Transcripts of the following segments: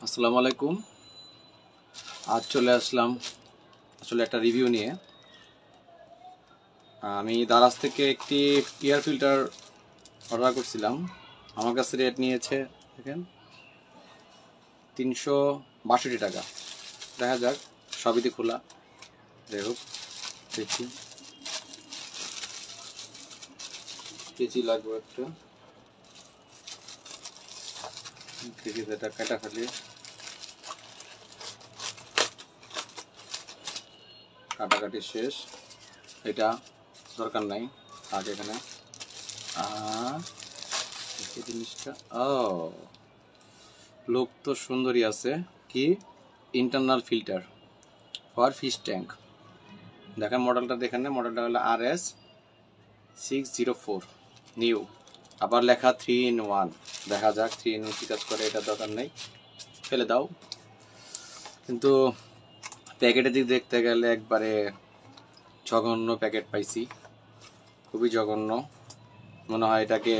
আসসালামু আলাইকুম। আজ চলে আসলাম আসলে একটা রিভিউ নিয়ে। আমি দারাজ থেকে একটি এয়ার ফিল্টার অর্ডার করছিলাম। আমার কাছে রেট নিয়েছে দেখেন 362 টাকা। দেখা যাক, সবই দিয়ে খোলা, যাই হোক দেখি। কেজি লাগবে একটা, দেখি এটা কাটা খালি কাটাকাটি শেষ, এটা দরকার নাই আগে এখানে। আর জিনিসটা লোক তো সুন্দরই আছে, কি internal filter for fish tank. দেখেন মডেলটা, দেখেন না, মডেলটা হলো RS604 নিউ, আবার লেখা 3-in-1। দেখা যাক 3-in-1 কি কাজ করে, এটা দরকার নেই, ফেলে দাও। কিন্তু প্যাকেটের দিক দেখতে গেলে একবারে জঘন্য প্যাকেট পাইছি, খুবই জঘন্য। মনে হয় এটাকে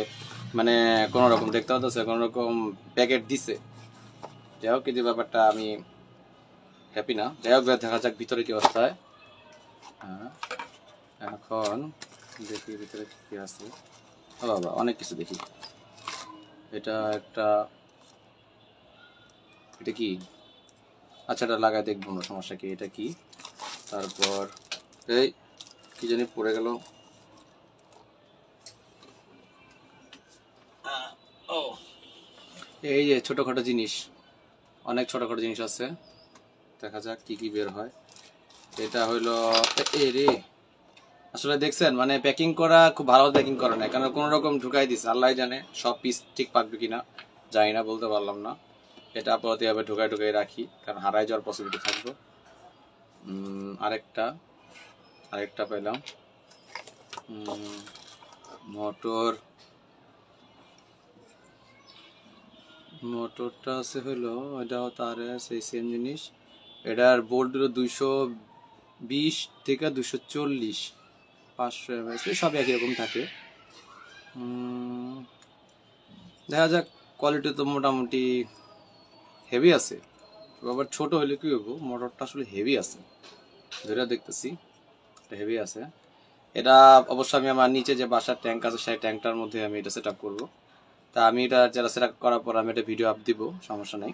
মানে কোনো রকম দেখতে হতেছে, কোনো রকম প্যাকেট দিছে। যাই হোক, কিন্তু ব্যাপারটা আমি হ্যাপি না। যাই হোক, দেখা যাক ভিতরে কি অবস্থা হয়। হ্যাঁ, এখন দেখি ভিতরে কি আছে। ও বাবা, অনেক কিছু দেখি। এটা কি? আচ্ছা, এটা লাগাই দেখবো না, সমস্যা কি, এটা কি। তারপর এই কি জানি পড়ে গেল। এই যে ছোটখাটো জিনিস, অনেক ছোটখাটো জিনিস আছে, দেখা যাক কি কি বের হয়। এটা হইলো রে, আসলে দেখছেন মানে প্যাকিং করা খুব ভালো প্যাকিং করা নাই, কারণ কোনো রকম ঢুকাই দিছে, আল্লাহ জানে সব পিস ঠিক পাকবে কিনা, জানি না, বলতে পারলাম না। এটা আপাতত এভাবে ঢুকাই রাখি, কারণ হারাই যাওয়ার পসিবিলিটি থাকবে। আরেকটা পেলাম, মোটরটা আছে হলো, এটাও তার সেই সেম জিনিস। এটার বোল্ট হলো 220 থেকে 240, 500 mAh, সব একই রকম থাকে। দেখা যাক, কোয়ালিটি তো মোটামুটি হেভি আছে। আবার ছোট হলে কি হবো, মোটরটা আসলে হেভি আছে, যেটা দেখতেছি হেভি আছে। এটা অবশ্য আমি আমার নিচে যে বাসার ট্যাঙ্ক আছে সেই ট্যাঙ্কটার মধ্যে আমি এটা সেট আপ করবো। তা আমি এটা যারা সেট আপ করার পর আমি এটা ভিডিও আপ দিব, সমস্যা নেই।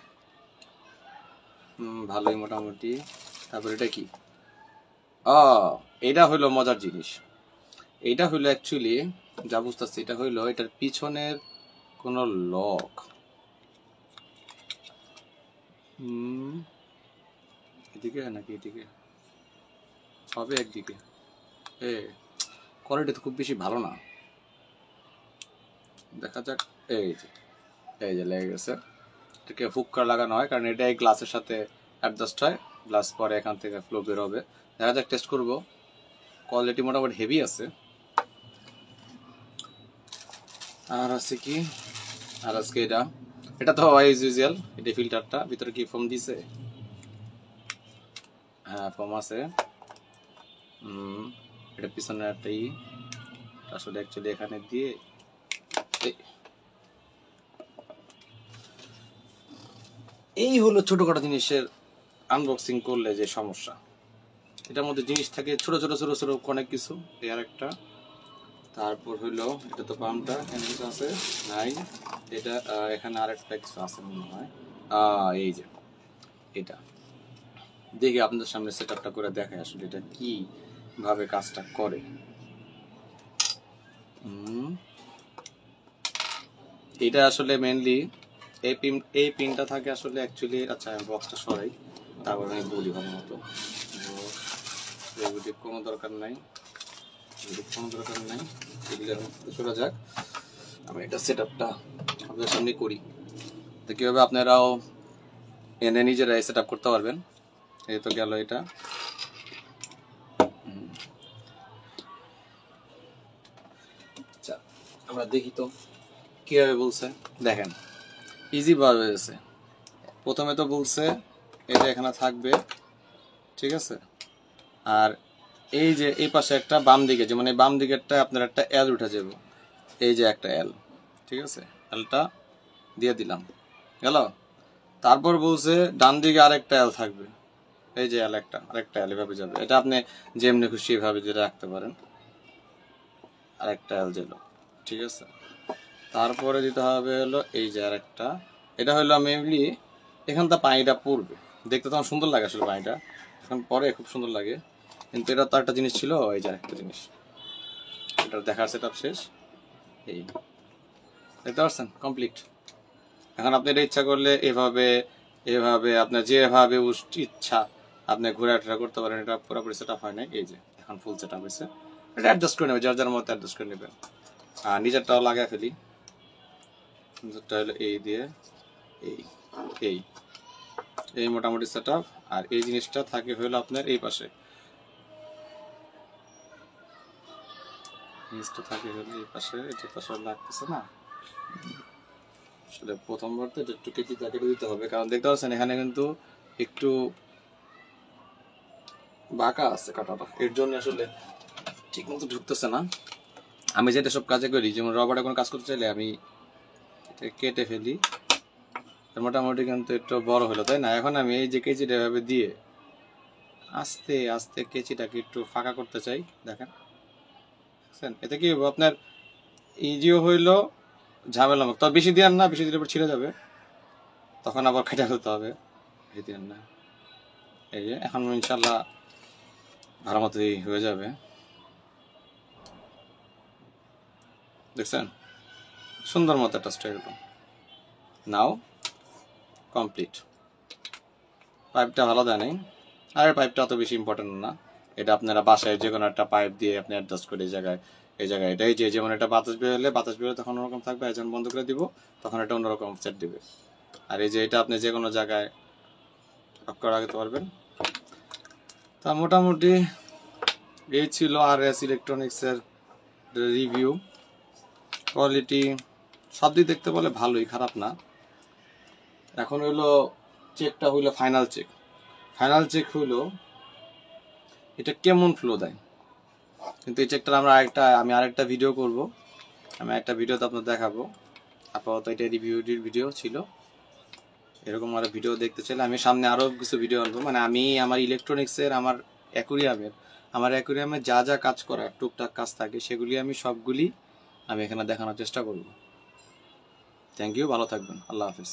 ভালোই মোটামুটি। তারপর এটা কি, এটা হইলো মজার জিনিস। এইটা হইলো অ্যাকচুয়ালি যা বুঝতেছি, এটা হইলো এটার পিছনের কোন লক। এদিকে নাকি এদিকে হবে, একদিকে। কোয়ালিটি তো খুব বেশি ভালো না, দেখা যাক। এই যে লেগে গেছে, এটাকে হুক করে লাগানো হয়, কারণ এটা এই গ্লাসের সাথে অ্যাডজাস্ট হয়, গ্লাস পরে এখান থেকে ফ্লো বের হবে। দেখা যাক, টেস্ট করব। কোয়ালিটি মোটামুটি হেভি আছে। আর আছে কি, আর আজকে এটা তো অ্যাজ ইউজুয়াল, এটা ফিল্টারটা ভিতরে কি ফোম দিছে, হ্যাঁ ফোম আছে। এটা পিছনে একটাই আসলে অ্যাকচুয়ালি এখানে দিয়ে এই হলো ছোটখাটো জিনিসের আনবক্সিং করলে যে সমস্যা। এটার মধ্যে জিনিস থাকে ছোট ছোট ছোট ছোট অনেক কিছু, এর একটা। তারপর হইলো এটা তো পাম্পটা এখানে কিছু আছে নাই, এটা এখানে আরেকটা কিছু আছে মনে হয়। এই যে এটা দেখি আপনাদের সামনে সেট আপটা করে দেখাই আসলে এটা কি ভাবে কাজটা করে। এটা আসলে মেনলি এই পিনটা থাকে আসলে অ্যাকচুয়ালি। আচ্ছা, বক্সটা সরাই, তারপর আমি বলি ভালো মতো। কোনো দরকার নাই, এগুলো যাক। আমি এটা সেট আপটা আপনাদের সামনে করি, তো কীভাবে আপনারাও এনে নিজেরাই সেট আপ করতে পারবেন। এই তো গেল এটা। আচ্ছা, আমরা দেখি তো কীভাবে বলছে। দেখেন, ইজি ভাবে হয়েছে। প্রথমে তো বলছে এটা এখানে থাকবে, ঠিক আছে। আর এই যে এই পাশে একটা বাম দিকে, যেমন এই বাম দিকেরটা আপনার একটা এল উঠে যাবে, এই যে একটা এল, ঠিক আছে, এলটা দিয়ে দিলাম, গেল। তারপর বলছে ডান দিকে আরেকটা এল থাকবে, এই যে এল আরেকটা এল এভাবে যাবে। এটা আপনি যেমনি খুশি এভাবে দিয়ে রাখতে পারেন, আরেকটা এল যেল, ঠিক আছে। তারপরে দিতে হবে হলো এই যে আরেকটা, এটা হলো মেনলি এখান থেকে পানিটা পড়বে, দেখতে তখন সুন্দর লাগে আসলে পানিটা, এখন পরে খুব সুন্দর লাগে। কিন্তু এটা তো একটা জিনিস ছিল, এই যে একটা জিনিস, এটা দেখার সেটআপ শেষ, এই দেখতে পাচ্ছেন কমপ্লিট। এখন আপনি এটা ইচ্ছা করলে এভাবে এভাবে আপনার যেভাবে ইচ্ছা আপনি ঘোরাফেরা করতে পারেন। এটা পুরোপুরি সেটআপ হয় নাই, এই যে এখন ফুল সেটআপ হয়েছে। এটা অ্যাডজাস্ট করে নেবে, যার যার মতো অ্যাডজাস্ট করে নেবেন। আর নিচেরটাও লাগাই ফেলি, নিচেরটা হলো এই দিয়ে এই এই এই মোটামুটি সেটআপ। আর এই জিনিসটা থাকে হলো আপনার এই পাশে, জিনিসটা থাকে হলো এই পাশে, এটা পাশে লাগতেছে না আসলে, প্রথমবার তো একটু কেটে দিতে হবে, কারণ দেখতে পাচ্ছেন এখানে কিন্তু একটু বাঁকা আছে কাটাটা, এর জন্য আসলে ঠিক মতো ঢুকতেছে না। আমি যেটা সব কাজে করি, যেমন রবারে কোনো কাজ করতে চাইলে আমি কেটে ফেলি, মোটামুটি কিন্তু একটু বড় হলো, তাই না। এখন আমি এই যে কেচিটা এভাবে দিয়ে আস্তে আস্তে কেচিটাকে একটু ফাঁকা করতে চাই, দেখেন এতে কি হবে আপনার ইজিও হইলো, ঝামেলা মুক্ত। বেশি দেওয়ার না, বেশি দিলে পর ছিঁড়ে যাবে, তখন আবার কেটে ফেলতে হবে, বেশি দেওয়ার না। এই যে এখন ইনশাল্লাহ ভালো মতোই হয়ে যাবে, দেখছেন সুন্দর মতো একটা স্টাইল নাও কমপ্লিট। পাইপটা ভালো দেয় নাই, আর পাইপটা অত বেশি ইম্পর্টেন্ট না, এটা আপনারা বাসায় যে কোনো একটা পাইপ দিয়ে আপনি অ্যাডজাস্ট করে এই জায়গায় এটাই যে যেমন এটা বাতাস বেরোলে তখন অন্যরকম থাকবে, যখন বন্ধ করে দিব তখন এটা অন্যরকম সেট দিবে। আর এই যে এটা আপনি যে কোনো জায়গায় অফ করে রাখতে পারবেন। তা মোটামুটি এই ছিল RS ইলেকট্রনিক্সের রিভিউ। কোয়ালিটি সব দিক দেখতে বলে ভালোই, খারাপ না। এখন হইলো চেকটা হইলো ফাইনাল চেক হইলো এটা কেমন ফ্লো দেয়। কিন্তু এই চেকটা আমি আরেকটা ভিডিও করব, আমি একটা ভিডিওতে আপনাদের দেখাবো। আপাতত এটা রিভিউটির ভিডিও ছিল, এরকম আরো ভিডিও দেখতে চাইলে আমি সামনে আরো কিছু ভিডিও আনবো। মানে আমি আমার ইলেকট্রনিক্সের আমার অ্যাকুরিয়ামের যা যা কাজ করার টুকটাক কাজ থাকে সেগুলি আমি সবগুলি এখানে দেখানোর চেষ্টা করব। থ্যাংক ইউ, ভালো থাকবেন, আল্লাহ হাফিজ।